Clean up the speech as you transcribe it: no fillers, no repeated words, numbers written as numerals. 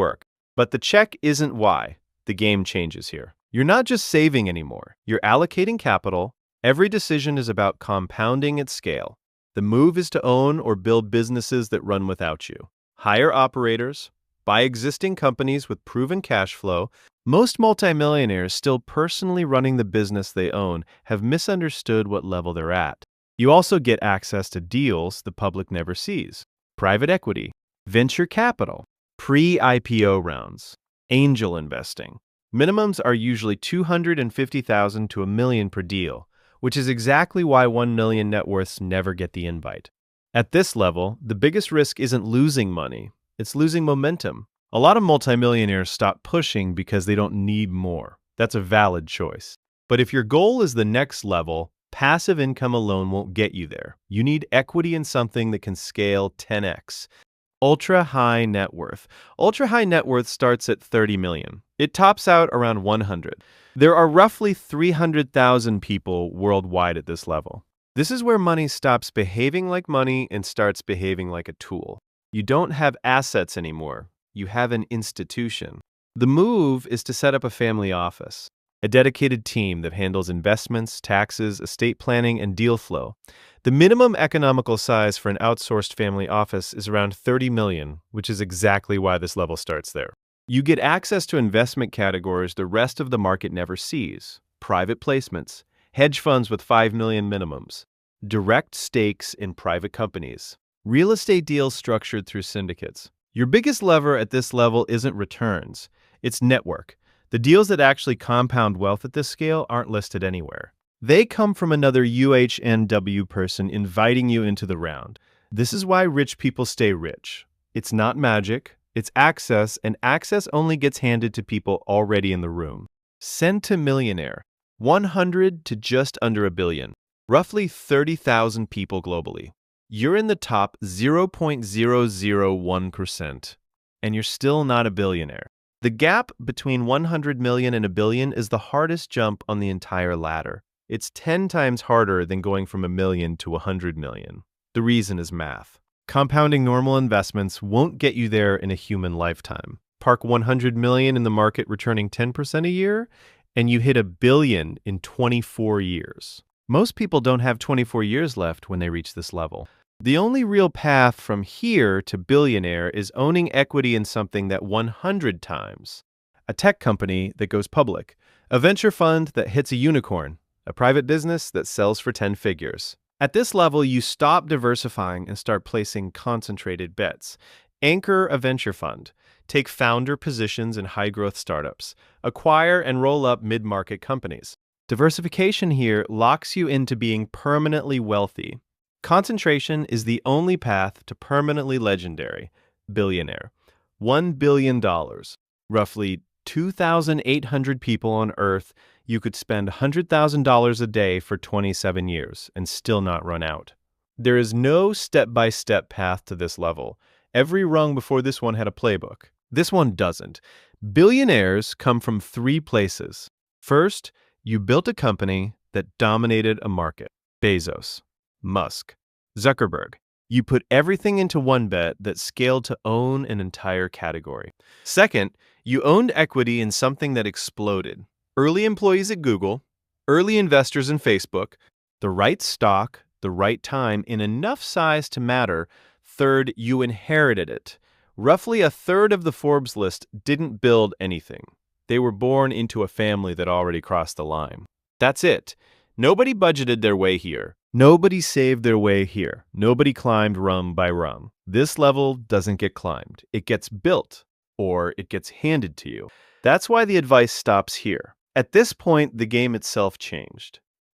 work. But the check isn't why the game changes here. You're not just saving anymore. You're allocating capital. Every decision is about compounding at scale. The move is to own or build businesses that run without you. Hire operators, buy existing companies with proven cash flow. Most multimillionaires still personally running the business they own have misunderstood what level they're at. You also get access to deals the public never sees. Private equity, venture capital, pre-IPO rounds, angel investing. Minimums are usually $250,000 to $1 million per deal, which is exactly why 1 million net worths never get the invite. At this level, the biggest risk isn't losing money, it's losing momentum. A lot of multimillionaires stop pushing because they don't need more. That's a valid choice. But if your goal is the next level, passive income alone won't get you there. You need equity in something that can scale 10x. Ultra high net worth. Ultra high net worth starts at 30 million. It tops out around 100. There are roughly 300,000 people worldwide at this level. This is where money stops behaving like money and starts behaving like a tool. You don't have assets anymore. You have an institution. The move is to set up a family office, a dedicated team that handles investments, taxes, estate planning, and deal flow. The minimum economical size for an outsourced family office is around 30 million, which is exactly why this level starts there. You get access to investment categories the rest of the market never sees: private placements, hedge funds with 5 million minimums, direct stakes in private companies, real estate deals structured through syndicates. Your biggest lever at this level isn't returns, it's network. The deals that actually compound wealth at this scale aren't listed anywhere. They come from another UHNW person inviting you into the round. This is why rich people stay rich. It's not magic, it's access, and access only gets handed to people already in the room. Centimillionaire, 100 to just under a billion, roughly 30,000 people globally. You're in the top 0.001%, and you're still not a billionaire. The gap between 100 million and a billion is the hardest jump on the entire ladder. It's 10 times harder than going from 1 million to 100 million. The reason is math. Compounding normal investments won't get you there in a human lifetime. Park 100 million in the market returning 10% a year, and you hit a billion in 24 years. Most people don't have 24 years left when they reach this level. The only real path from here to billionaire is owning equity in something that 100 times. A tech company that goes public, a venture fund that hits a unicorn, a private business that sells for 10 figures. At this level, you stop diversifying and start placing concentrated bets. Anchor a venture fund. Take founder positions in high-growth startups. Acquire and roll up mid-market companies. Diversification here locks you into being permanently wealthy. Concentration is the only path to permanently legendary, billionaire. $1 billion, roughly 2,800 people on Earth. You could spend $100,000 a day for 27 years and still not run out. There is no step-by-step path to this level. Every rung before this one had a playbook. This one doesn't. Billionaires come from 3 places. First, you built a company that dominated a market. Bezos, Musk, Zuckerberg. You put everything into one bet that scaled to own an entire category. Second, you owned equity in something that exploded. Early employees at Google, early investors in Facebook, the right stock, the right time, in enough size to matter. Third, you inherited it. Roughly a third of the Forbes list didn't build anything. They were born into a family that already crossed the line. That's it. Nobody budgeted their way here. Nobody saved their way here. Nobody climbed rung by rung. This level doesn't get climbed. It gets built, or it gets handed to you. That's why the advice stops here. At this point, the game itself changed.